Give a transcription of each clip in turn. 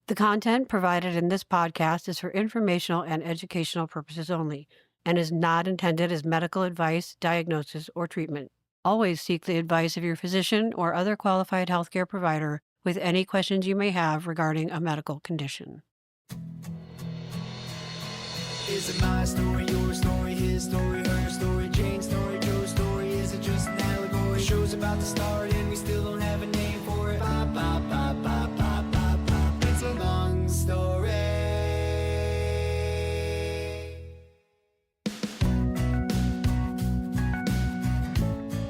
The content provided in this podcast is for informational and educational purposes only and is not intended as medical advice, diagnosis, or treatment. Always seek the advice of your physician or other qualified healthcare provider with any questions you may have regarding a medical condition. Is it my story, your story, his story, her story, Jane's story, Joe's story? Is it just an allegory? Show's about to start and we still don't have a name for it. Pop, pop, pop, pop, pop, pop, pop. It's a long story.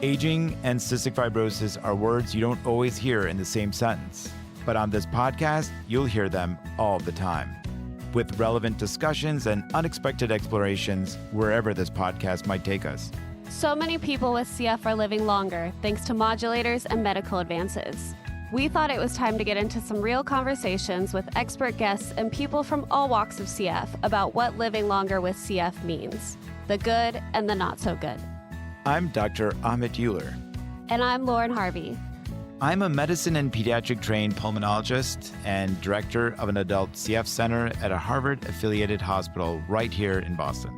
Aging and cystic fibrosis are words you don't always hear in the same sentence, but on this podcast, you'll hear them all the time, with relevant discussions and unexpected explorations wherever this podcast might take us. So many people with CF are living longer thanks to modulators and medical advances. We thought it was time to get into some real conversations with expert guests and people from all walks of CF about what living longer with CF means, the good and the not so good. I'm Dr. Ahmet Uluer. And I'm Lauren Harvey. I'm a medicine and pediatric trained pulmonologist and director of an adult CF center at a Harvard-affiliated hospital right here in Boston.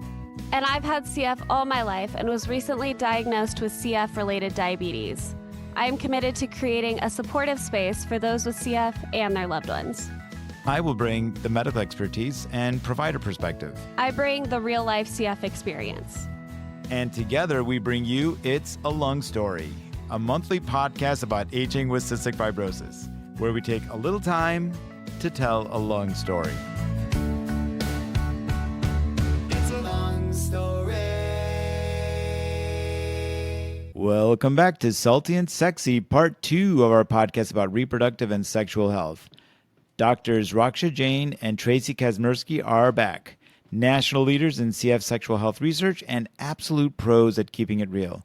And I've had CF all my life and was recently diagnosed with CF-related diabetes. I am committed to creating a supportive space for those with CF and their loved ones. I will bring the medical expertise and provider perspective. I bring the real-life CF experience. And together we bring you It's a Lung Story, a monthly podcast about aging with cystic fibrosis, where we take a little time to tell a lung story. It's a long story. Welcome back to Salty and Sexy, part 2 of our podcast about reproductive and sexual health. Doctors Raksha Jain and Traci Kazmerski are back, national leaders in CF sexual health research and absolute pros at keeping it real.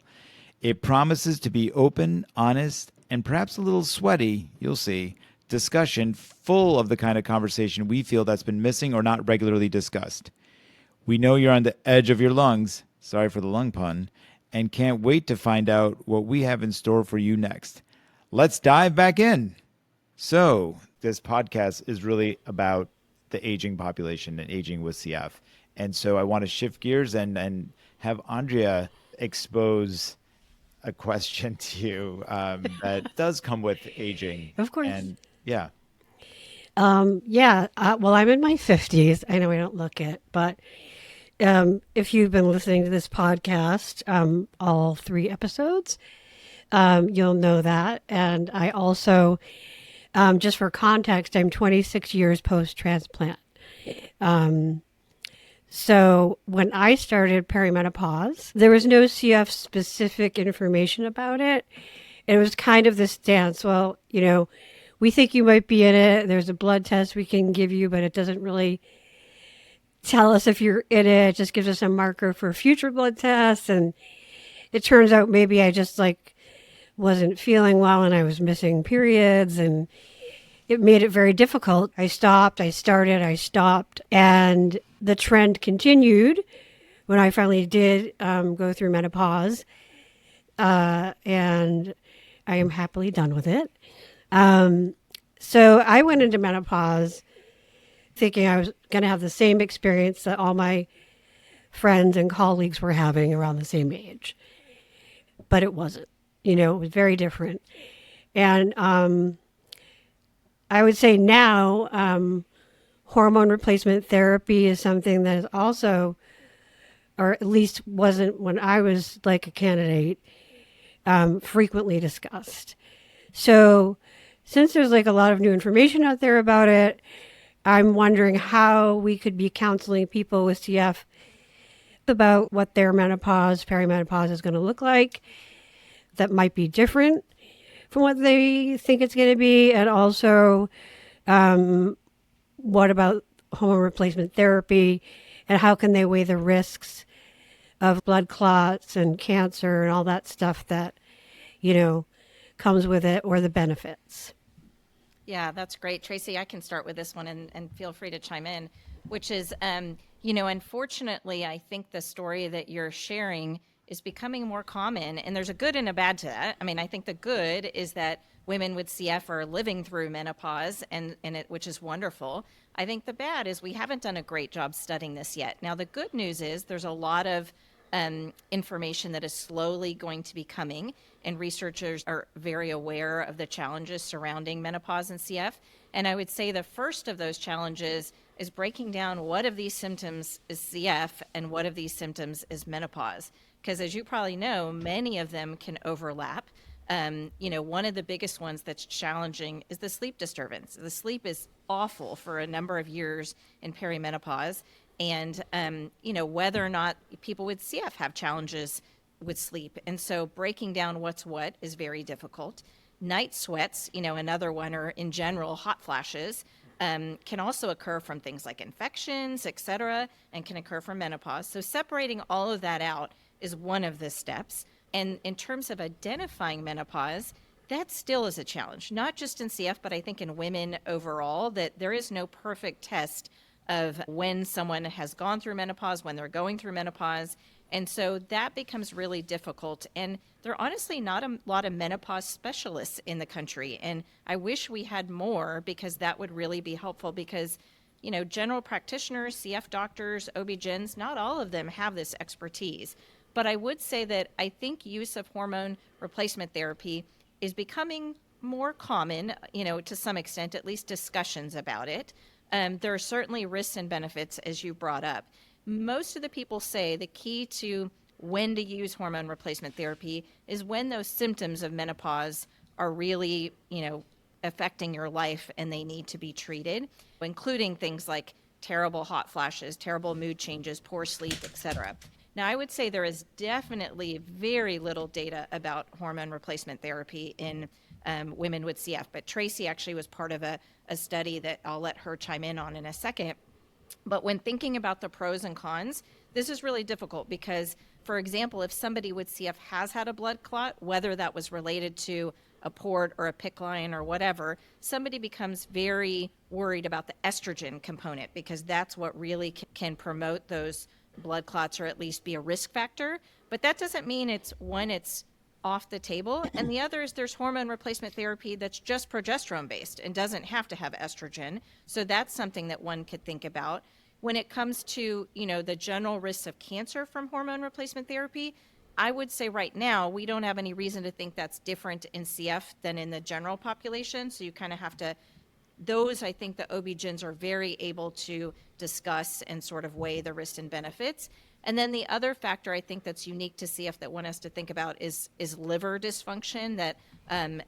It promises to be open, honest, and perhaps a little sweaty, you'll see, discussion full of the kind of conversation we feel that's been missing or not regularly discussed. We know you're on the edge of your lungs, sorry for the lung pun, and can't wait to find out what we have in store for you next. Let's dive back in. So, this podcast is really about the aging population and aging with CF. And so I want to shift gears and have Andrea expose a question to you that does come with aging. Of course. And yeah. Well, I'm in my 50s. I know I don't look it, but if you've been listening to this podcast, all 3 episodes, you'll know that. And I also, just for context, I'm 26 years post-transplant. So when I started perimenopause, there was no CF specific information about it. It was kind of this dance. Well, we think you might be in it. There's a blood test we can give you, but it doesn't really tell us if you're in it. It just gives us a marker for future blood tests. And it turns out maybe I just wasn't feeling well and I was missing periods, and it made it very difficult. I stopped, I started, I stopped, and the trend continued when I finally did go through menopause, and I am happily done with it. So I went into menopause thinking I was going to have the same experience that all my friends and colleagues were having around the same age, but it wasn't. It was very different. And I would say now hormone replacement therapy is something that is also, or at least wasn't when I was a candidate, frequently discussed. So since there's a lot of new information out there about it, I'm wondering how we could be counseling people with CF about what their menopause, perimenopause is going to look like that might be different from what they think it's going to be. And also, what about hormone replacement therapy, and how can they weigh the risks of blood clots and cancer and all that stuff that, comes with it, or the benefits? Yeah, that's great. Traci, I can start with this one and feel free to chime in, which is, unfortunately, I think the story that you're sharing is becoming more common, and there's a good and a bad to that. I mean, I think the good is that women with CF are living through menopause, which is wonderful. I think the bad is we haven't done a great job studying this yet. Now, the good news is there's a lot of information that is slowly going to be coming, and researchers are very aware of the challenges surrounding menopause and CF. And I would say the first of those challenges is breaking down what of these symptoms is CF and what of these symptoms is menopause. Because as you probably know, many of them can overlap. One of the biggest ones that's challenging is the sleep disturbance. The sleep is awful for a number of years in perimenopause. And, whether or not people with CF have challenges with sleep. And so breaking down what's what is very difficult. Night sweats, another one, or in general, hot flashes, can also occur from things like infections, et cetera, and can occur from menopause. So separating all of that out is one of the steps. And in terms of identifying menopause, that still is a challenge, not just in CF, but I think in women overall, that there is no perfect test of when someone has gone through menopause, when they're going through menopause. And so that becomes really difficult. And there are honestly not a lot of menopause specialists in the country. And I wish we had more, because that would really be helpful, because general practitioners, CF doctors, OB-GYNs, not all of them have this expertise. But I would say that I think use of hormone replacement therapy is becoming more common, to some extent, at least discussions about it. There are certainly risks and benefits, as you brought up. Most of the people say the key to when to use hormone replacement therapy is when those symptoms of menopause are really, affecting your life and they need to be treated, including things like terrible hot flashes, terrible mood changes, poor sleep, etc. Now, I would say there is definitely very little data about hormone replacement therapy in women with CF, but Traci actually was part of a study that I'll let her chime in on in a second. But when thinking about the pros and cons, this is really difficult because, for example, if somebody with CF has had a blood clot, whether that was related to a port or a PICC line or whatever, somebody becomes very worried about the estrogen component, because that's what really can promote those blood clots, or at least be a risk factor. But that doesn't mean it's off the table. And the other is there's hormone replacement therapy that's just progesterone based and doesn't have to have estrogen. So that's something that one could think about. When it comes to, the general risks of cancer from hormone replacement therapy, I would say right now, we don't have any reason to think that's different in CF than in the general population. So you kind of have to, those, I think the OB-GYNs are very able to discuss and sort of weigh the risks and benefits. And then the other factor I think that's unique to CF that one has to think about is liver dysfunction, that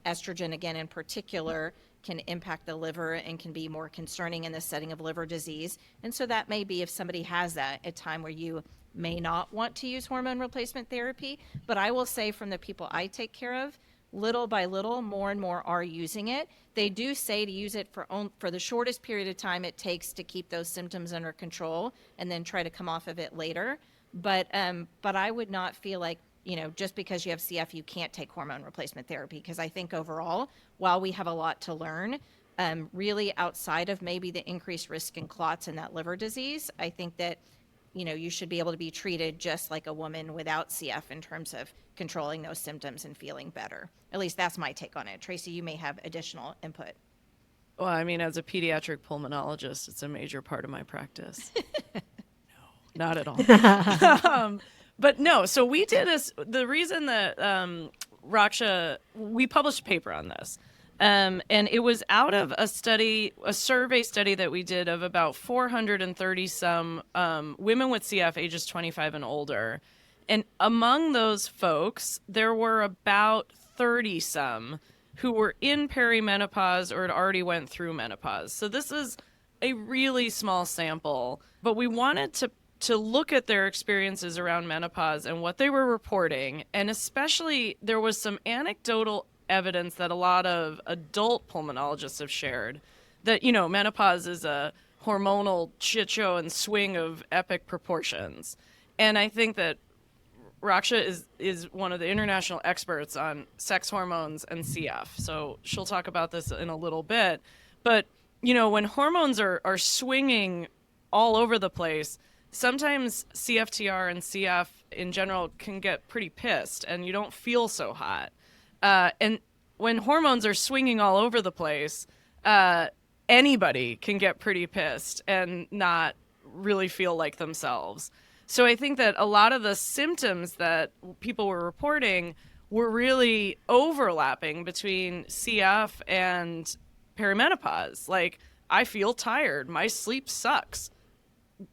estrogen, again, in particular, can impact the liver and can be more concerning in the setting of liver disease. And so that may be, if somebody has that, a time where you may not want to use hormone replacement therapy. But I will say, from the people I take care of, little by little, more and more are using it. They do say to use it for the shortest period of time it takes to keep those symptoms under control, and then try to come off of it later. But I would not feel like, just because you have CF, you can't take hormone replacement therapy, because I think overall, while we have a lot to learn, really outside of maybe the increased risk in clots and that liver disease, I think that, you should be able to be treated just like a woman without CF in terms of controlling those symptoms and feeling better. At least that's my take on it. Traci, you may have additional input. Well, I mean, as a pediatric pulmonologist, it's a major part of my practice. No, not at all. But no, so we did the reason that Raksha, we published a paper on this. And it was out of a survey study that we did of about 430 some women with CF ages 25 and older. And among those folks, there were about 30 some who were in perimenopause or had already went through menopause. So this is a really small sample, but we wanted to look at their experiences around menopause and what they were reporting. And especially there was some anecdotal evidence that a lot of adult pulmonologists have shared that, menopause is a hormonal shit show and swing of epic proportions. And I think that Raksha is one of the international experts on sex hormones and CF. So she'll talk about this in a little bit. But, when hormones are swinging all over the place, sometimes CFTR and CF in general can get pretty pissed and you don't feel so hot. And when hormones are swinging all over the place, anybody can get pretty pissed and not really feel like themselves. So I think that a lot of the symptoms that people were reporting were really overlapping between CF and perimenopause. Like, I feel tired, my sleep sucks.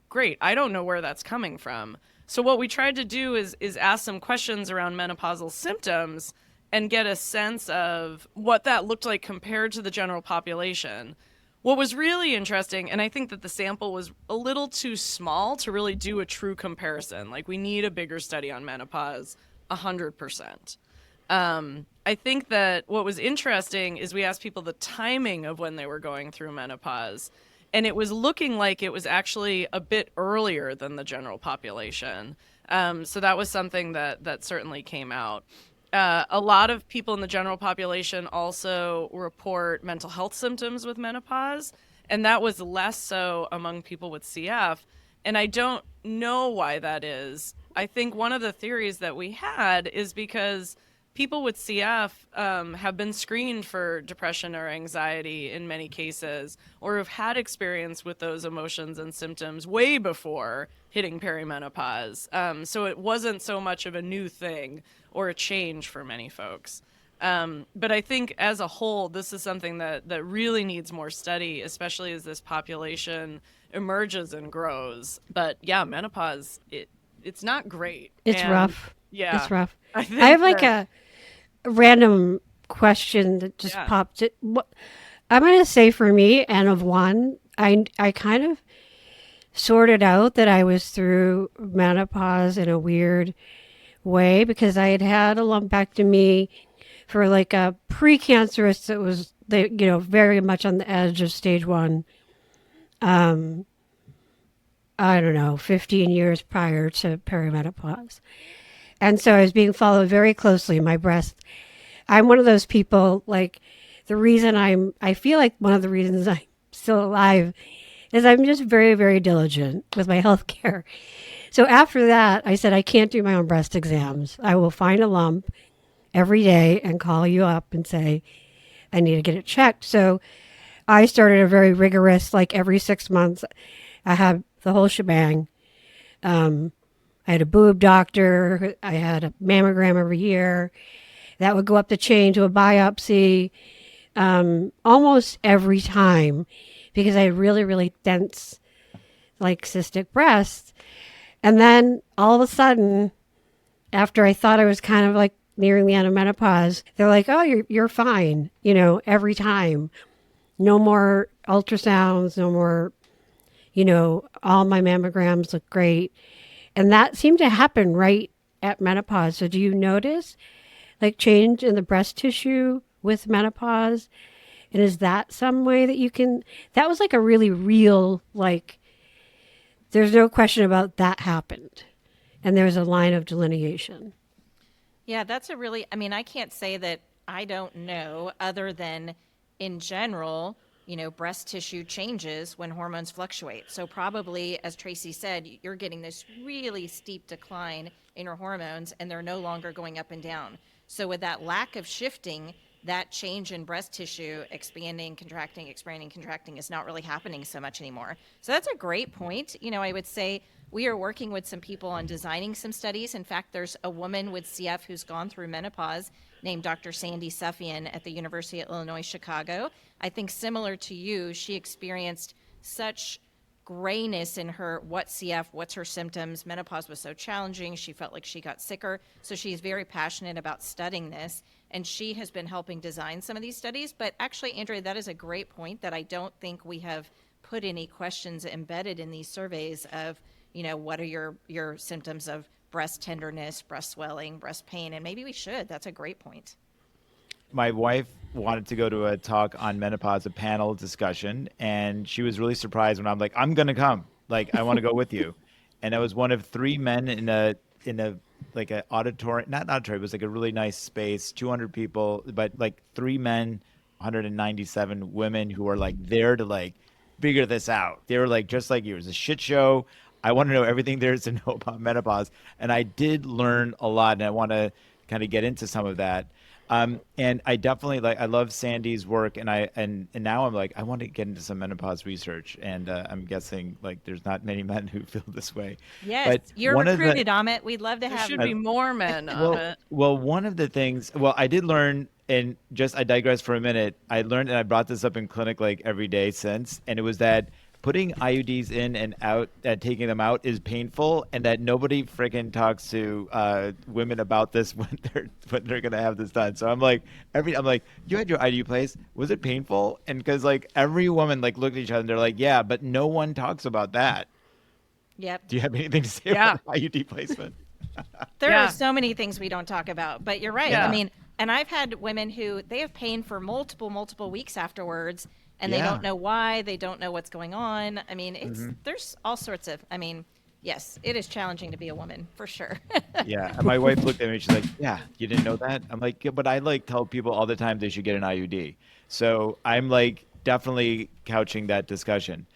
Great, I don't know where that's coming from. So what we tried to do is ask some questions around menopausal symptoms and get a sense of what that looked like compared to the general population. What was really interesting, and I think that the sample was a little too small to really do a true comparison. Like, we need a bigger study on menopause, 100%. I think that what was interesting is we asked people the timing of when they were going through menopause, and it was looking like it was actually a bit earlier than the general population. So that was something that certainly came out. A lot of people in the general population also report mental health symptoms with menopause, and that was less so among people with CF. And I don't know why that is. I think one of the theories that we had is because people with CF have been screened for depression or anxiety in many cases, or have had experience with those emotions and symptoms way before hitting perimenopause. So it wasn't so much of a new thing or a change for many folks. But I think as a whole, this is something that really needs more study, especially as this population emerges and grows. But yeah, menopause, it's not great. It's And rough. Yeah. It's rough. I think I have like that- a random question that just Yeah. popped. I'm going to say for me, N of one, I kind of sorted out that I was through menopause in a weird way because I had had a lumpectomy for like a precancerous that was very much on the edge of stage 1. I don't know, 15 years prior to perimenopause. And so I was being followed very closely. My breast, I'm one of those people, like, I feel like one of the reasons I'm still alive is I'm just very, very diligent with my health care. So after that, I said, I can't do my own breast exams. I will find a lump every day and call you up and say, I need to get it checked. So I started a very rigorous, like every 6 months, I had the whole shebang. I had a boob doctor. I had a mammogram every year. That would go up the chain to a biopsy almost every time because I had really, really dense, like cystic breasts. And then all of a sudden, after I thought I was kind of like nearing the end of menopause, they're like, oh, you're fine, every time. No more ultrasounds, no more, all my mammograms look great. And that seemed to happen right at menopause. So do you notice like change in the breast tissue with menopause? And is that some way that that was like a really real, like, there's no question about that happened. And there's a line of delineation. Yeah, that's I can't say that I don't know other than in general, breast tissue changes when hormones fluctuate. So probably, as Tracy said, you're getting this really steep decline in your hormones and they're no longer going up and down. So with that lack of shifting, that change in breast tissue, expanding, contracting, expanding, contracting, is not really happening so much anymore. So that's a great point. I would say we are working with some people on designing some studies. In fact, there's a woman with CF who's gone through menopause named Dr. Sandy Suffian at the University of Illinois, Chicago. I think similar to you, she experienced such grayness in her what's her symptoms. Menopause was so challenging. She felt like she got sicker. So she's very passionate about studying this. And she has been helping design some of these studies. But actually, Andrea, that is a great point that I don't think we have put any questions embedded in these surveys of, what are your symptoms of breast tenderness, breast swelling, breast pain? And maybe we should. That's a great point. My wife wanted to go to a talk on menopause, a panel discussion, and she was really surprised when I'm like, I'm going to come. Like, I want to go with you. And I was one of 3 men in a like an auditorium, not auditorium, it was like a really nice space, 200 people, but like 3 men, 197 women who are like there to like figure this out. They were like, just like you, it was a shit show. I want to know everything there is to know about menopause. And I did learn a lot, and I want to kind of get into some of that. And I definitely like, I love Sandy's work, and now I'm like, I want to get into some menopause research, and I'm guessing like there's not many men who feel this way. Yes, But you're one of the recruited, Amit. We'd love to There have should you. be more men on well, it. one of the things, well, I did learn, and just I digress for a minute. I learned, and I brought this up in clinic like every day since, and it was that putting IUDs in and out, and taking them out is painful, and that nobody freaking talks to women about this when they're gonna have this done. So I'm like, you had your IUD placed, was it painful? And because like every woman like looked at each other and they're like, yeah, but no one talks about that. Yep. Do you have anything to say Yeah. about IUD placement? There are Yeah. so many things we don't talk about, but you're right. I Yeah. mean, and I've had women who they have pain for multiple weeks afterwards, and they Yeah. don't know why, they don't know what's going on. I mean, there's all sorts of, I mean, yes, it is challenging to be a woman for sure. Yeah, and my wife looked at me. She's like, "Yeah, you didn't know that?" I'm like, "Yeah, but I like tell people all the time they should get an IUD." So I'm like definitely couching that discussion.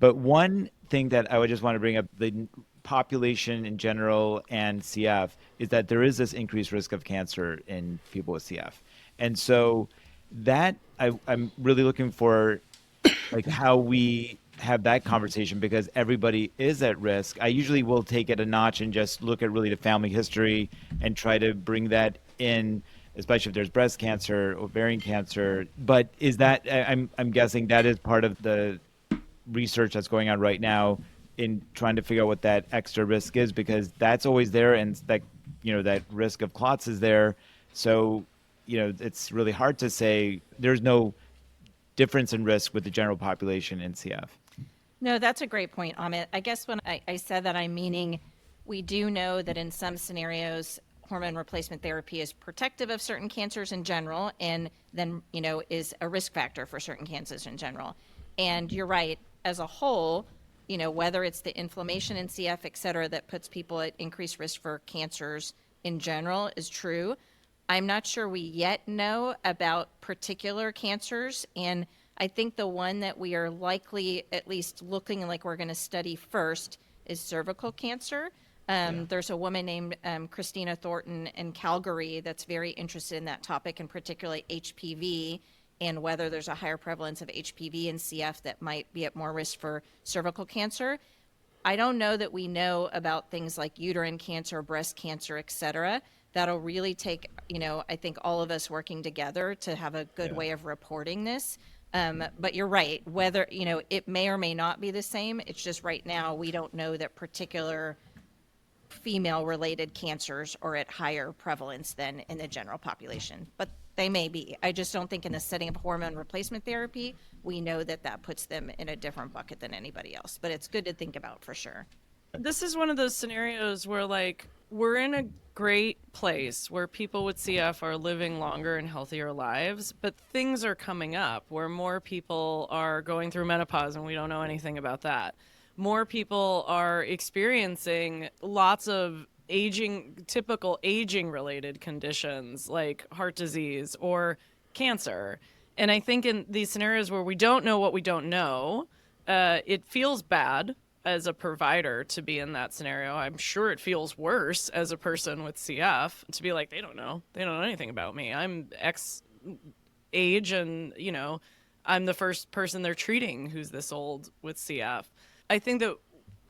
But one thing that I would just want to bring up, the population in general and CF, is that there is this increased risk of cancer in people with CF. And so that I'm really looking for like how we have that conversation, because everybody is at risk. I usually will take it a notch and just look at really the family history and try to bring that in, especially if there's breast cancer, ovarian cancer. But is that I'm guessing that is part of the research that's going on right now in trying to figure out what that extra risk is, because that's always there, and that that risk of clots is there. So it's really hard to say there's no difference in risk with the general population in CF. No, that's a great point, Amit. I guess when I said that, I'm meaning we do know that in some scenarios, hormone replacement therapy is protective of certain cancers in general, and then, is a risk factor for certain cancers in general. And you're right, as a whole, whether it's the inflammation in CF, et cetera, that puts people at increased risk for cancers in general is true. I'm not sure we yet know about particular cancers, and I think the one that we are likely at least looking like we're going to study first is cervical cancer. There's a woman named Christina Thornton in Calgary that's very interested in that topic, and particularly HPV, and whether there's a higher prevalence of HPV in CF that might be at more risk for cervical cancer. I don't know that we know about things like uterine cancer, breast cancer, et cetera. That'll really take, I think all of us working together to have a good way of reporting this. But you're right, whether, it may or may not be the same. It's just right now we don't know that particular female-related cancers are at higher prevalence than in the general population. But they may be. I just don't think in the setting of hormone replacement therapy, we know that that puts them in a different bucket than anybody else. But it's good to think about for sure. This is one of those scenarios where like we're in a great place where people with CF are living longer and healthier lives, but things are coming up where more people are going through menopause and we don't know anything about that. More people are experiencing lots of typical aging related conditions like heart disease or cancer. And I think in these scenarios where we don't know what we don't know, it feels bad as a provider to be in that scenario. I'm sure it feels worse as a person with CF to be like, they don't know anything about me. I'm X age, and I'm the first person they're treating who's this old with CF. I think that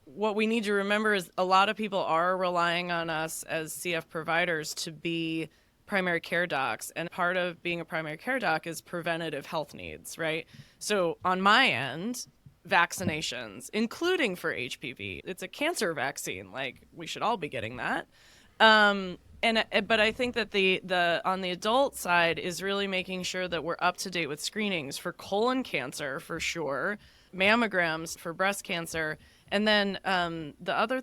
what we need to remember is a lot of people are relying on us as CF providers to be primary care docs. And part of being a primary care doc is preventative health needs, right? So on my end, vaccinations, including for HPV. It's a cancer vaccine. Like, we should all be getting that. But I think that the on the adult side is really making sure that we're up to date with screenings for colon cancer for sure, mammograms for breast cancer, and then the other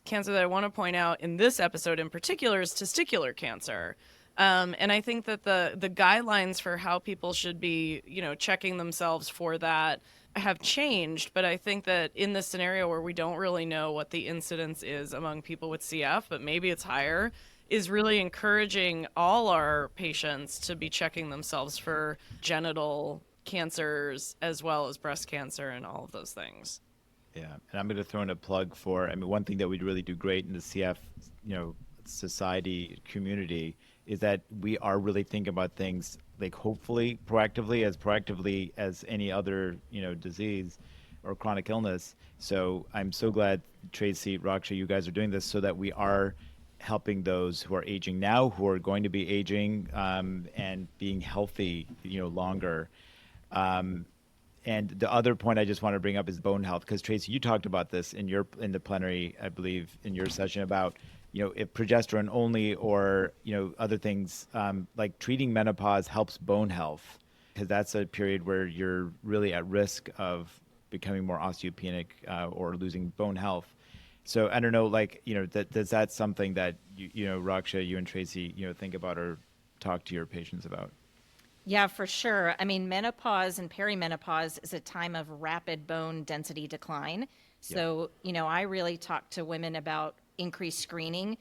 cancer that I want to point out in this episode in particular is testicular cancer. And I think that the guidelines for how people should be, checking themselves for that have changed. But I think that in this scenario where we don't really know what the incidence is among people with CF, but maybe it's higher, is really encouraging all our patients to be checking themselves for genital cancers as well as breast cancer and all of those things. Yeah, and I'm going to throw in a plug for, one thing that we really do great in the CF, society community is that we are really thinking about things like hopefully proactively as any other, disease or chronic illness. So I'm so glad, Traci, Raksha, you guys are doing this so that we are helping those who are aging now, who are going to be aging, and being healthy, longer. And the other point I just want to bring up is bone health, because Traci, you talked about this in the plenary, I believe, in your session about, if progesterone only or, other things, like treating menopause helps bone health, because that's a period where you're really at risk of becoming more osteopenic, or losing bone health. So I don't know, like, does that something that Raksha, you and Traci, think about or talk to your patients about? Yeah, for sure. I mean, menopause and perimenopause is a time of rapid bone density decline. So, I really talk to women about increased screening,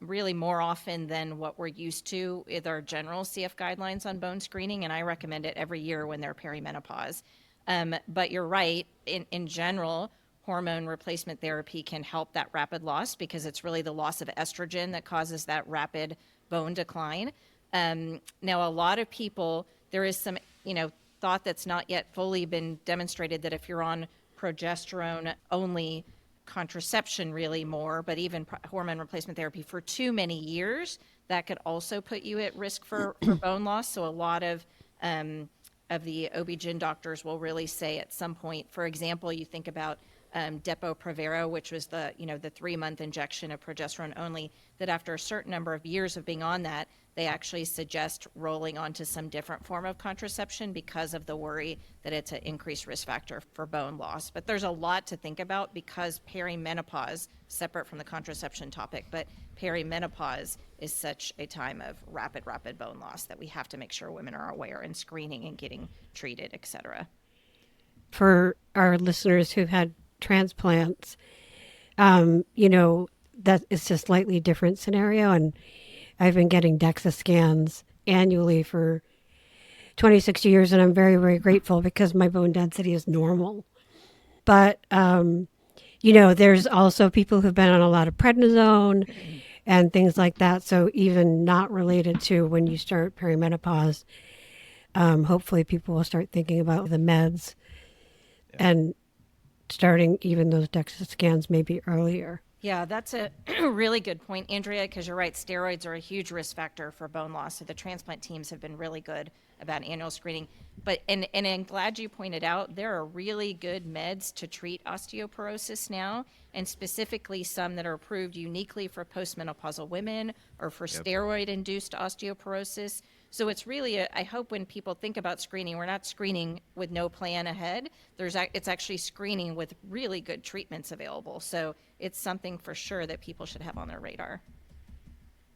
really more often than what we're used to with our general CF guidelines on bone screening. And I recommend it every year when they're perimenopause. But you're right, in general, hormone replacement therapy can help that rapid loss because it's really the loss of estrogen that causes that rapid bone decline. Now, a lot of people, there is some, thought that's not yet fully been demonstrated that if you're on progesterone only contraception really more, but even hormone replacement therapy for too many years, that could also put you at risk for bone loss. So a lot of the OB-GYN doctors will really say at some point, for example, you think about Depo-Provera, which was the 3-month injection of progesterone only, that after a certain number of years of being on that, they actually suggest rolling onto some different form of contraception because of the worry that it's an increased risk factor for bone loss. But there's a lot to think about because perimenopause, separate from the contraception topic, but perimenopause is such a time of rapid bone loss that we have to make sure women are aware and screening and getting treated, et cetera. For our listeners who've had transplants, that it's a slightly different scenario. And I've been getting DEXA scans annually for 26 years, and I'm very, very grateful because my bone density is normal. But, there's also people who've been on a lot of prednisone and things like that. So even not related to when you start perimenopause, hopefully people will start thinking about the meds and starting even those DEXA scans maybe earlier. Yeah, that's a really good point, Andrea, because you're right. Steroids are a huge risk factor for bone loss. So the transplant teams have been really good about annual screening. But and I'm glad you pointed out there are really good meds to treat osteoporosis now, and specifically some that are approved uniquely for postmenopausal women or for steroid-induced osteoporosis. So it's really, I hope when people think about screening, we're not screening with no plan ahead. It's actually screening with really good treatments available. So it's something for sure that people should have on their radar.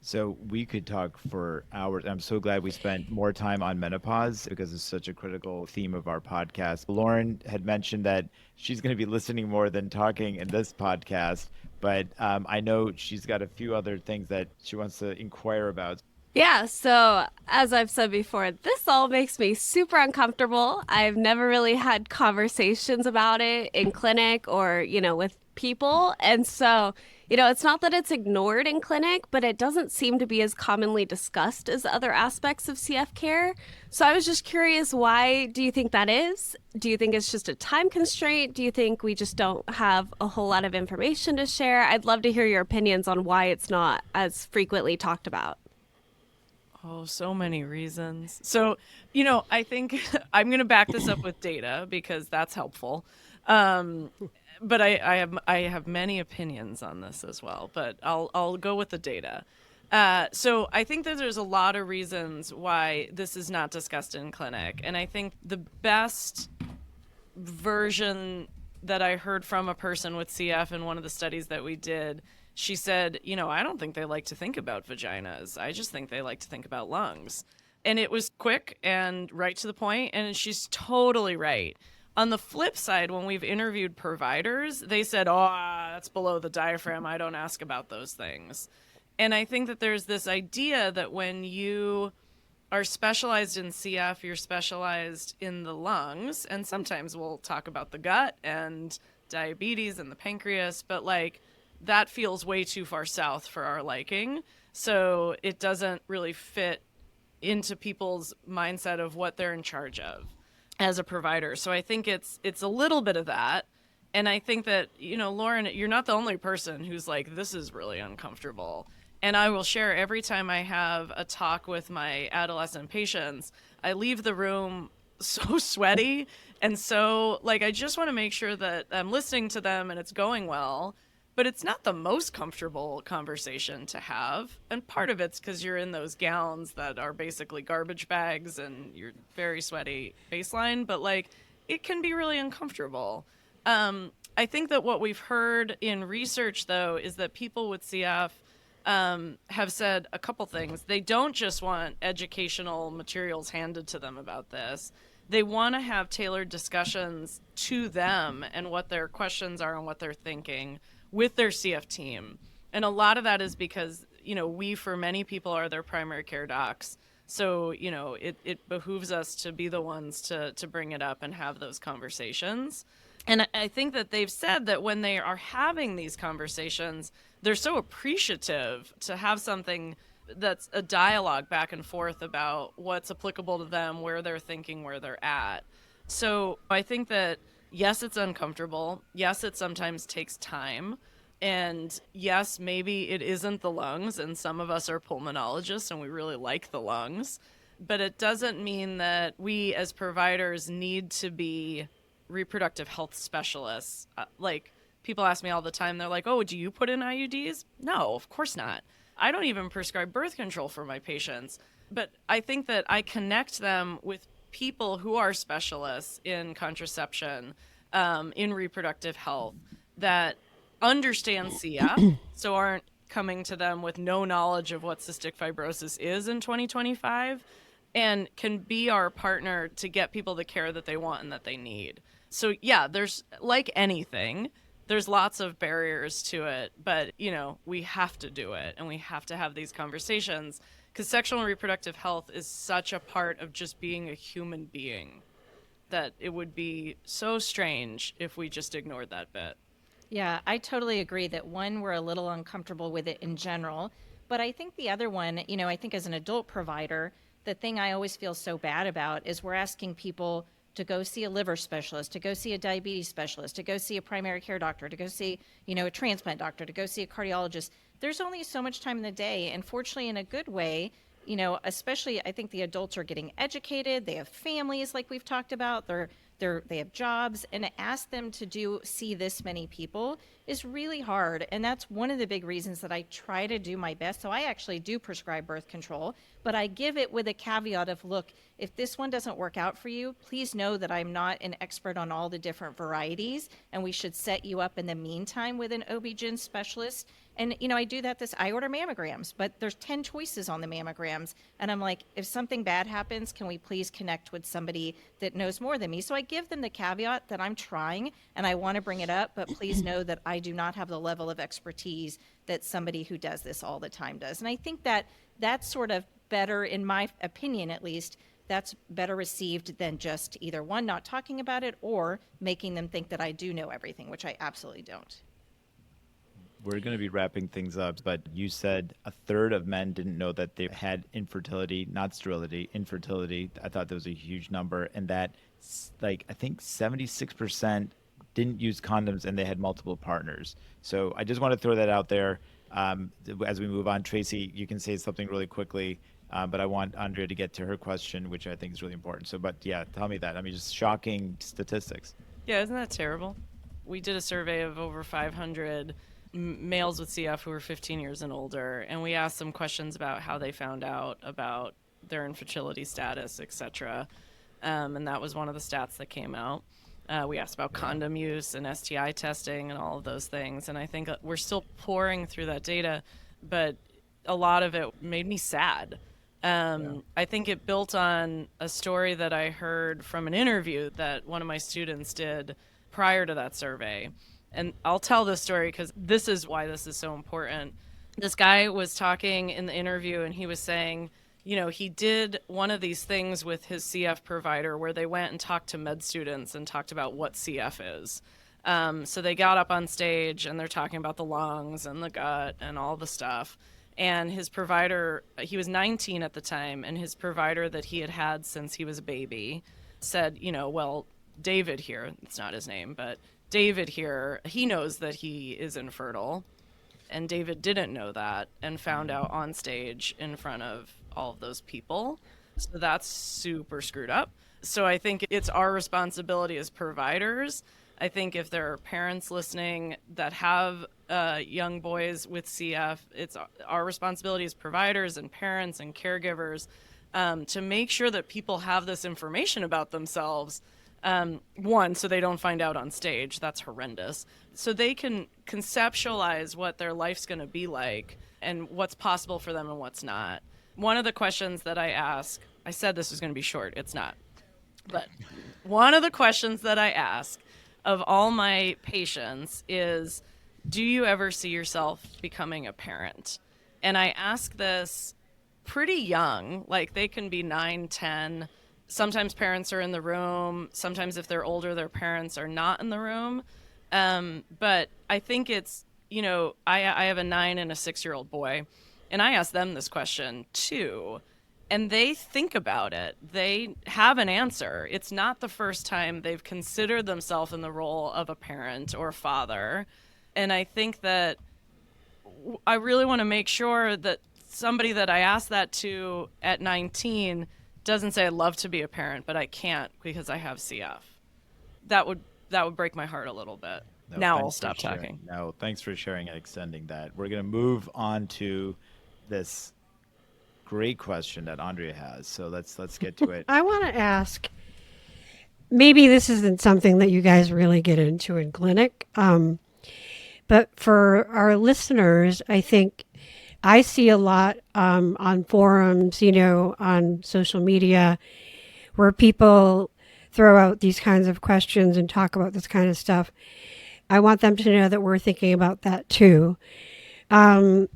So we could talk for hours. I'm so glad we spent more time on menopause because it's such a critical theme of our podcast. Lauren had mentioned that she's going to be listening more than talking in this podcast, but I know she's got a few other things that she wants to inquire about. Yeah, so as I've said before, this all makes me super uncomfortable. I've never really had conversations about it in clinic or, with people. And so, it's not that it's ignored in clinic, but it doesn't seem to be as commonly discussed as other aspects of CF care. So I was just curious, why do you think that is? Do you think it's just a time constraint? Do you think we just don't have a whole lot of information to share? I'd love to hear your opinions on why it's not as frequently talked about. Oh, so many reasons. So, I think I'm going to back this up with data because that's helpful. But I have many opinions on this as well, but I'll go with the data. So I think that there's a lot of reasons why this is not discussed in clinic. And I think the best version that I heard from a person with CF in one of the studies that we did, she said, I don't think they like to think about vaginas. I just think they like to think about lungs. And it was quick and right to the point, and she's totally right. On the flip side, when we've interviewed providers, they said, that's below the diaphragm. I don't ask about those things. And I think that there's this idea that when you are specialized in CF, you're specialized in the lungs. And sometimes we'll talk about the gut and diabetes and the pancreas, but that feels way too far south for our liking. So it doesn't really fit into people's mindset of what they're in charge of as a provider. So I think it's a little bit of that. And I think that, Lauren, you're not the only person who's like, this is really uncomfortable. And I will share every time I have a talk with my adolescent patients, I leave the room so sweaty. And so, I just want to make sure that I'm listening to them and it's going well. But it's not the most comfortable conversation to have. And part of it's because you're in those gowns that are basically garbage bags and you're very sweaty baseline. But, it can be really uncomfortable. I think that what we've heard in research, though, is that people with CF have said a couple things. They don't just want educational materials handed to them about this. They want to have tailored discussions to them and what their questions are and what they're thinking with their CF team. And a lot of that is because, we, for many people, are their primary care docs. So, it behooves us to be the ones to bring it up and have those conversations. And I think that they've said that when they are having these conversations, they're so appreciative to have something that's a dialogue back and forth about what's applicable to them, where they're thinking, where they're at. So I think that, yes, it's uncomfortable. Yes, it sometimes takes time. And yes, maybe it isn't the lungs, and some of us are pulmonologists and we really like the lungs. But it doesn't mean that we as providers need to be reproductive health specialists. People ask me all the time, they're like, oh, do you put in IUDs? No, of course not. I don't even prescribe birth control for my patients. But I think that I connect them with people who are specialists in contraception, in reproductive health, that understand CF, so aren't coming to them with no knowledge of what cystic fibrosis is in 2025, and can be our partner to get people the care that they want and that they need. So yeah, there's, like anything, there's lots of barriers to it, but we have to do it and we have to have these conversations because sexual and reproductive health is such a part of just being a human being that it would be so strange if we just ignored that bit. Yeah, I totally agree that one, we're a little uncomfortable with it in general. But I think the other one, I think as an adult provider, the thing I always feel so bad about is we're asking people to go see a liver specialist, to go see a diabetes specialist, to go see a primary care doctor, to go see, a transplant doctor, to go see a cardiologist. There's only so much time in the day. And fortunately, in a good way, especially I think the adults are getting educated. They have families like we've talked about. They have jobs, and to ask them to see this many people is really hard. And that's one of the big reasons that I try to do my best. So I actually do prescribe birth control, but I give it with a caveat of, look, if this one doesn't work out for you, please know that I'm not an expert on all the different varieties, and we should set you up in the meantime with an OB-GYN specialist. And, I do that I order mammograms, but there's 10 choices on the mammograms. And I'm like, if something bad happens, can we please connect with somebody that knows more than me? So I give them the caveat that I'm trying and I want to bring it up, but please know that I do not have the level of expertise that somebody who does this all the time does. And I think that that's sort of better, in my opinion at least, that's better received than just either one, not talking about it, or making them think that I do know everything, which I absolutely don't. We're going to be wrapping things up, but you said a third of men didn't know that they had infertility, not sterility, infertility. I thought that was a huge number, and that I think 76% didn't use condoms and they had multiple partners. So I just want to throw that out there. As we move on, Traci, you can say something really quickly, but I want Andrea to get to her question, which I think is really important. So, but yeah, tell me that. I mean, just shocking statistics. Yeah, isn't that terrible? We did a survey of over 500 males with CF who were 15 years and older, and we asked them questions about how they found out about their infertility status, etc. And that was one of the stats that came out. We asked about condom use and STI testing and all of those things, and I think we're still pouring through that data, but a lot of it made me sad. I think it built on a story that I heard from an interview that one of my students did prior to that survey. And I'll tell this story because this is why this is so important. This guy was talking in the interview and he was saying, he did one of these things with his CF provider where they went and talked to med students and talked about what CF is. So they got up on stage and they're talking about the lungs and the gut and all the stuff. And his provider, he was 19 at the time, and his provider that he had had since he was a baby said, well, David here, it's not his name, but David here, he knows that he is infertile. And David didn't know that and found out on stage in front of all of those people. So that's super screwed up. So I think it's our responsibility as providers. I think if there are parents listening that have young boys with CF, it's our responsibility as providers and parents and caregivers to make sure that people have this information about themselves. One, so they don't find out on stage. That's horrendous. So they can conceptualize what their life's going to be like and what's possible for them and what's not. One of the questions that I ask, I said this was going to be short. It's not. But one of the questions that I ask of all my patients is, do you ever see yourself becoming a parent? And I ask this pretty young, like they can be 9, 10. Sometimes parents are in the room. Sometimes if they're older, their parents are not in the room. But I think it's, I have a 9 and a 6-year-old boy, and I ask them this question too. And they think about it. They have an answer. It's not the first time they've considered themselves in the role of a parent or father. And I think that I really want to make sure that somebody that I ask that to at 19 doesn't say, I'd love to be a parent, but I can't because I have CF. That would break my heart a little bit. No, now thanks I'll for stop sharing. talking. No, thanks for sharing and extending that. We're going to move on to this great question that Andrea has. So let's get to it. I want to ask, maybe this isn't something that you guys really get into in clinic, but for our listeners, I think I see a lot on forums, on social media, where people throw out these kinds of questions and talk about this kind of stuff. I want them to know that we're thinking about that too. And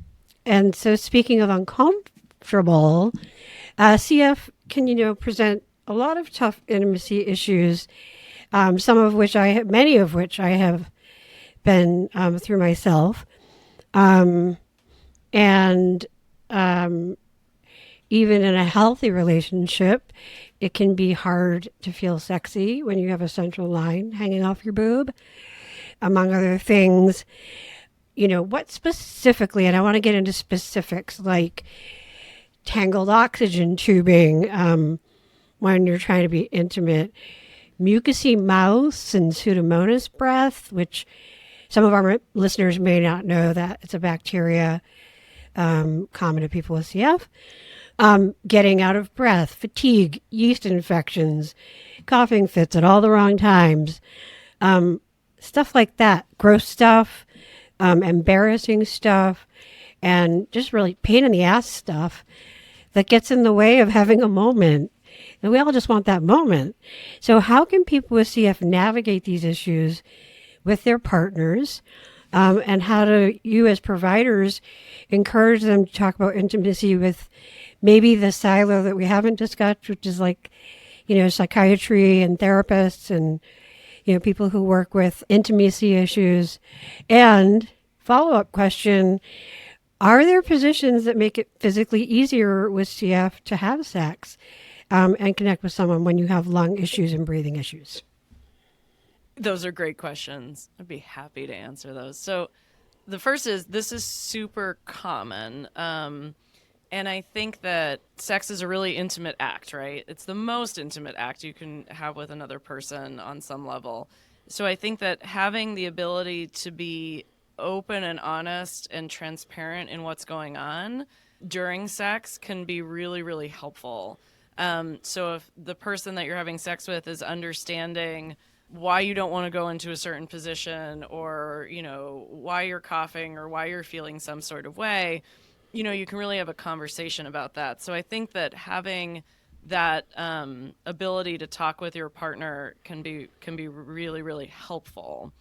so speaking of uncomfortable, CF can, present a lot of tough intimacy issues, many of which I have been through myself. And even in a healthy relationship, it can be hard to feel sexy when you have a central line hanging off your boob, among other things. What specifically, and I want to get into specifics like tangled oxygen tubing when you're trying to be intimate, mucousy mouths and Pseudomonas breath, which some of our listeners may not know that it's a bacteria common to people with CF, getting out of breath, fatigue, yeast infections, coughing fits at all the wrong times, stuff like that, gross stuff, embarrassing stuff, and just really pain in the ass stuff that gets in the way of having a moment. And we all just want that moment. So how can people with CF navigate these issues with their partners? And how do you as providers encourage them to talk about intimacy with maybe the silo that we haven't discussed, which is like, psychiatry and therapists and, people who work with intimacy issues? And follow-up question, are there positions that make it physically easier with CF to have sex and connect with someone when you have lung issues and breathing issues? Those are great questions. I'd be happy to answer those. So the first is, this is super common. And I think that sex is a really intimate act, right? It's the most intimate act you can have with another person on some level. So I think that having the ability to be open and honest and transparent in what's going on during sex can be really, really helpful. So if the person that you're having sex with is understanding why you don't want to go into a certain position, or, why you're coughing or why you're feeling some sort of way, you can really have a conversation about that. So I think that having that ability to talk with your partner can be really, really helpful.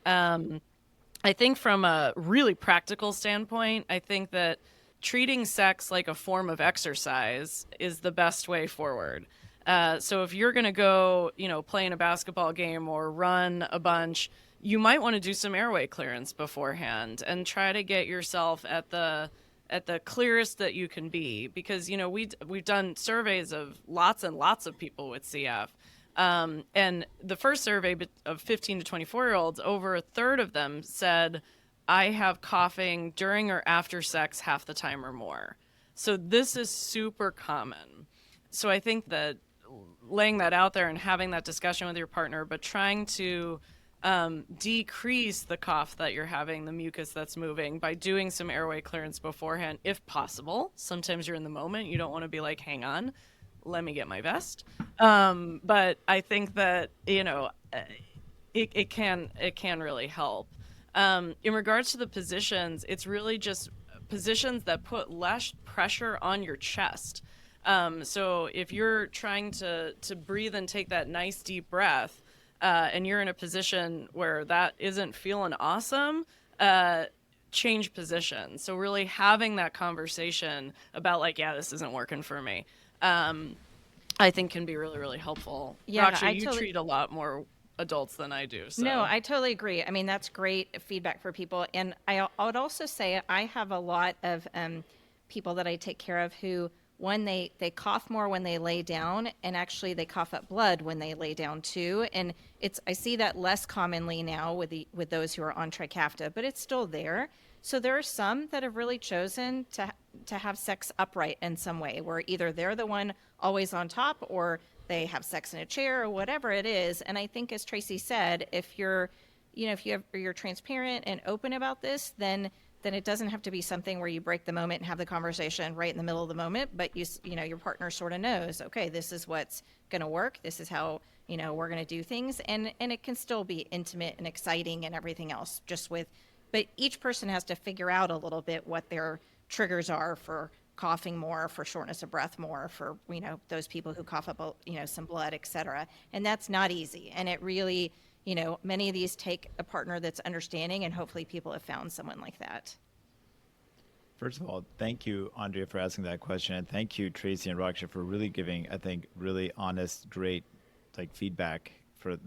I think from a really practical standpoint, I think that treating sex like a form of exercise is the best way forward. So if you're going to go, play in a basketball game or run a bunch, you might want to do some airway clearance beforehand and try to get yourself at the at the clearest that you can be, because we've done surveys of lots and lots of people with CF, and the first survey of 15 to 24-year-olds, over a third of them said, I have coughing during or after sex half the time or more. So this is super common. So I think that laying that out there and having that discussion with your partner, but trying to decrease the cough that you're having, the mucus that's moving, by doing some airway clearance beforehand, if possible. Sometimes you're in the moment. You don't want to be like, hang on, let me get my vest. But I think that, it can really help. In regards to the positions, it's really just positions that put less pressure on your chest. So if you're trying to breathe and take that nice deep breath, and you're in a position where that isn't feeling awesome, change position. So really having that conversation about like, yeah, this isn't working for me, I think can be really, really helpful. Yeah, Raksha, you treat a lot more adults than I do. So. No, I totally agree. I mean, that's great feedback for people. And I would also say I have a lot of people that I take care of who, one, they cough more when they lay down, and actually they cough up blood when they lay down too. And I see that less commonly now with those who are on Trikafta, but it's still there. So there are some that have really chosen to have sex upright in some way, where either they're the one always on top, or they have sex in a chair, or whatever it is. And I think, as Traci said, if you're transparent and open about this, then it doesn't have to be something where you break the moment and have the conversation right in the middle of the moment, but your partner sort of knows, okay, this is what's going to work. This is how, we're going to do things. And it can still be intimate and exciting and everything else, but each person has to figure out a little bit what their triggers are for coughing more, for shortness of breath more, for, those people who cough up, some blood, et cetera. And that's not easy. And it really, many of these take a partner that's understanding, and hopefully people have found someone like that. First of all, thank you, Andrea, for asking that question. And thank you, Traci and Raksha, for really giving, I think, really honest, great feedback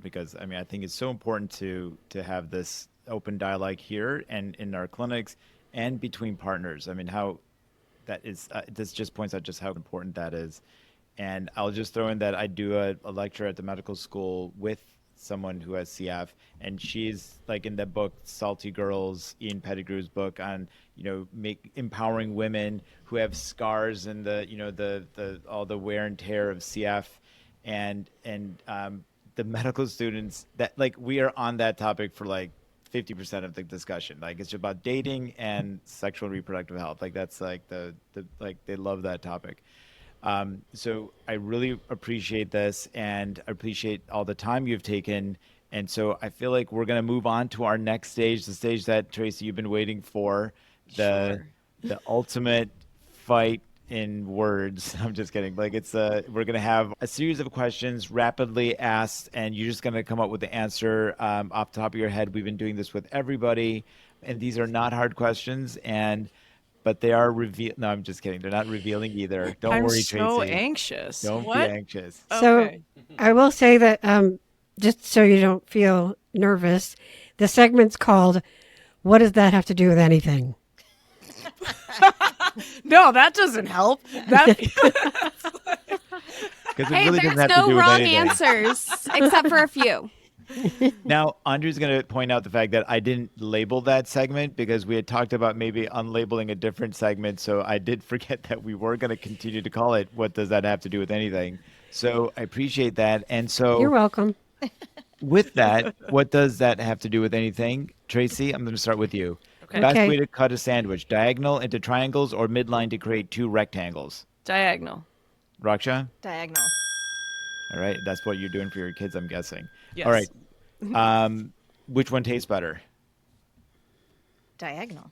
because I think it's so important to have this open dialogue here and in our clinics and between partners. I mean, how that is, this just points out just how important that is. And I'll just throw in that I do a lecture at the medical school with someone who has CF, and she's in the book Salty Girls, Ian Pettigrew's book on empowering women who have scars and the all the wear and tear of CF, and the medical students that we are on that topic for 50% of the discussion. It's just about dating and sexual and reproductive health. That's they love that topic. So I really appreciate this, and I appreciate all the time you've taken. And so I feel like we're going to move on to our next stage, the stage that, Traci, you've been waiting for, the ultimate fight in words. I'm just kidding. We're going to have a series of questions rapidly asked, and you're just going to come up with the answer off the top of your head. We've been doing this with everybody, and these are not hard questions, but they are No, I'm just kidding. They're not revealing either. Don't worry, Traci. I'm so anxious. Don't be anxious. Okay. So I will say that just so you don't feel nervous, the segment's called "What Does That Have to Do with Anything?" No, that doesn't help. Because it Hey, really there's doesn't have to no do with wrong anything. answers except for a few. Now, Andrea's going to point out the fact that I didn't label that segment because we had talked about maybe unlabeling a different segment. So I did forget that we were going to continue to call it "What Does That Have to Do with Anything?" So I appreciate that. And so You're welcome. with that, what does that have to do with anything? Traci, I'm going to start with you. Okay. Best Okay. way to cut a sandwich: diagonal into triangles or midline to create two rectangles? Diagonal. Raksha? Diagonal. All right. That's what you're doing for your kids, I'm guessing. Yes. All right. Which one tastes better? Diagonal.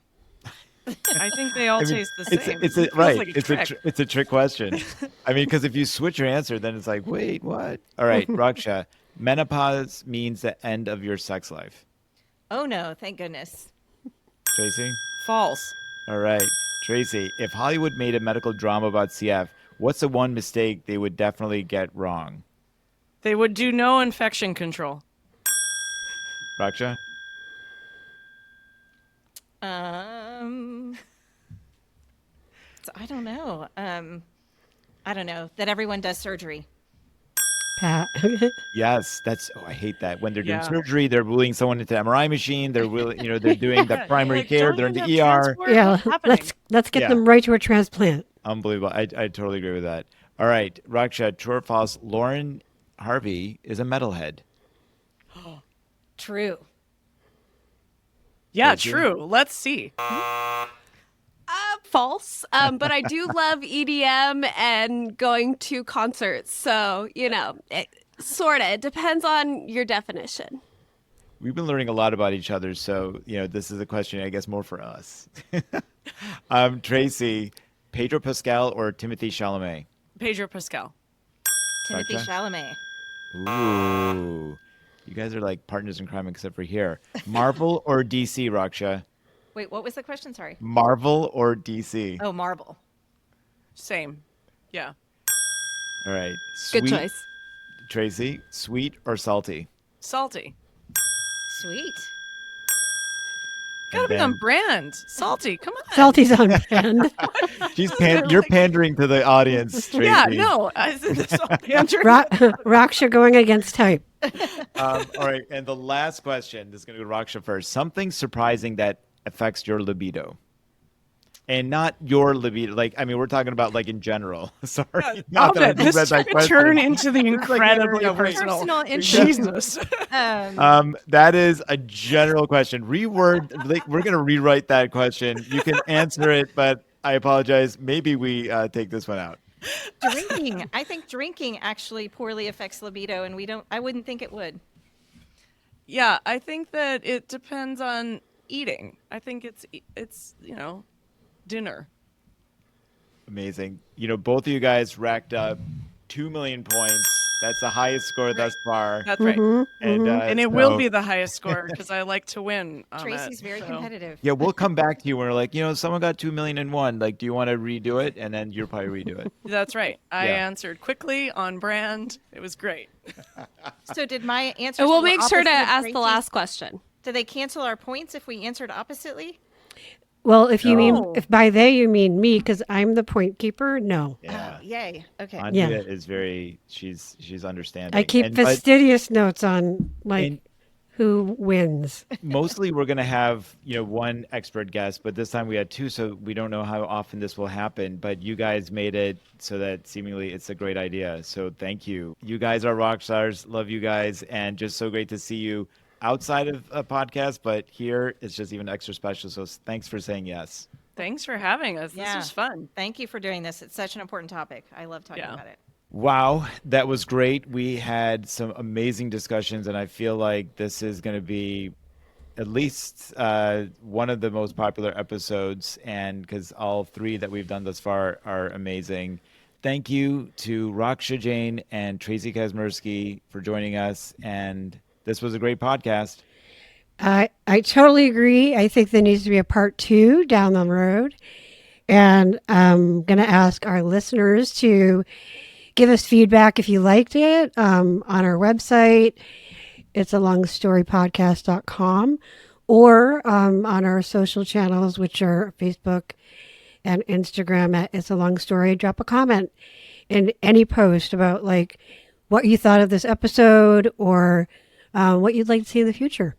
I think they all taste the same. It's It feels right. like a It's trick. it's a trick question. Because if you switch your answer, then it's like, wait, what? All right, Raksha. Menopause means the end of your sex life. Oh no, thank goodness. Traci? False. All right, Traci. If Hollywood made a medical drama about CF, what's the one mistake they would definitely get wrong? They would do no infection control. Raksha? I don't know. I don't know that everyone does surgery. Pat. Yes, I hate that. When they're doing Yeah. surgery, they're wheeling someone into the MRI machine. They're they're doing the primary Like, care. don't They're in you the have ER. transport? Yeah, What's happening? let's get Yeah. them right to a transplant. Unbelievable. I totally agree with that. All right, Raksha, true or false? Lauren Harvey is a metalhead. True. Yeah, Traci? true. Let's see. False. But I do love EDM and going to concerts. So, it depends on your definition. We've been learning a lot about each other, so this is a question, I guess, more for us. Traci, Pedro Pascal or Timothy Chalamet? Pedro Pascal. Timothy Raksha? Chalamet. Ooh, you guys are like partners in crime, except for here. Marvel or DC, Raksha? Wait, what was the question? Sorry. Marvel or DC? Oh, Marvel. Same. Yeah. All right. Good Sweet, choice. Traci, sweet or salty? Salty. Sweet. Gotta And be on then- brand. Salty. Come on. Salty's on brand. You're pandering to the audience, Traci. Yeah, no. This all pandering. Raksha going against type. All right, and the last question. This is going to go to Raksha first. Something surprising that affects your libido, and not your libido. We're talking about in general. Sorry, not that I Ahmet, this read that took a question. turn into the incredibly yeah, wait. personal. Personal interest. Jesus. That is a general question. We're going to rewrite that question. You can answer it, but I apologize. Maybe we take this one out. Drinking. I think drinking actually poorly affects libido, and I wouldn't think it would. Yeah, I think that it depends on eating. I think it's dinner. Amazing. Both of you guys racked up 2 million points. That's the highest score thus far. That's right. And And it will be the highest score because I like to win. Tracy's very competitive. Yeah, we'll come back to you when we're like, someone got 2 million and one. Do you want to redo it? And then you'll probably redo it. That's right. I Yeah. answered quickly, on brand. It was great. So did my answer? And we'll make sure to ask the last question. Do they cancel our points if we answered oppositely? Well, if you mean, No. if by they you mean me, because I'm the point keeper, no. Yeah. Oh, yay. Okay. Andrea is she's understanding. I keep but fastidious notes on And- who wins. mostly we're going to have, one expert guest, but this time we had two, so we don't know how often this will happen. But you guys made it so that seemingly it's a great idea. So thank you. You guys are rock stars. Love you guys. And just so great to see you outside of a podcast, but here it's just even extra special. So thanks for saying yes. Thanks for having us. Yeah. This was fun. Thank you for doing this. It's such an important topic. I love talking Yeah. about it. Wow, that was great. We had some amazing discussions, and I feel like this is going to be at least one of the most popular episodes, and because all three that we've done thus far are amazing. Thank you to Raksha Jain and Traci Kazmerski for joining us, and this was a great podcast. I totally agree. I think there needs to be a part 2 down the road. And I'm going to ask our listeners to give us feedback if you liked it on our website. It's alongstorypodcast.com or on our social channels, which are Facebook and Instagram at It's a Long Story. Drop a comment in any post about what you thought of this episode or what you'd like to see in the future.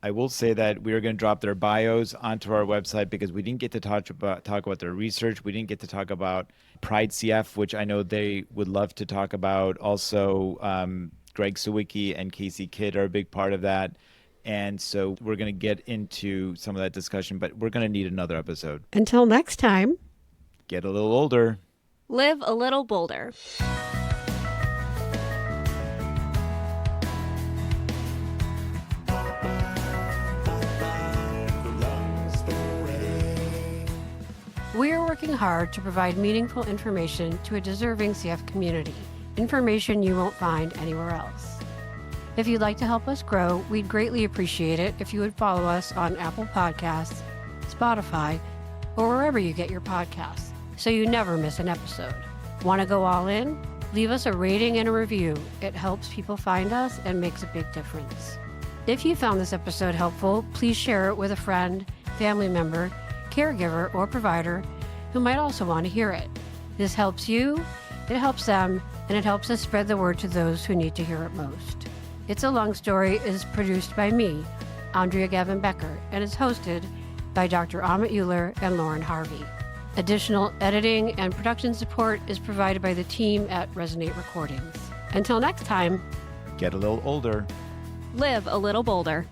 I will say that we are going to drop their bios onto our website because we didn't get to talk about their research. We didn't get to talk about Pride CF, which I know they would love to talk about. Also, Greg Sawicki and Casey Kidd are a big part of that. And so we're going to get into some of that discussion, but we're going to need another episode. Until next time. Get a little older. Live a little bolder. We are working hard to provide meaningful information to a deserving CF community, information you won't find anywhere else. If you'd like to help us grow, we'd greatly appreciate it if you would follow us on Apple Podcasts, Spotify, or wherever you get your podcasts, so you never miss an episode. Want to go all in? Leave us a rating and a review. It helps people find us and makes a big difference. If you found this episode helpful, please share it with a friend, family member, caregiver, or provider who might also want to hear it. This helps you, it helps them, and it helps us spread the word to those who need to hear it most. It's a Long Story is produced by me, Andrea Gavin Becker, and is hosted by Dr. Ahmet Uluer and Lauren Harvey. Additional editing and production support is provided by the team at Resonate Recordings. Until next time, Get a little older. Live a little bolder.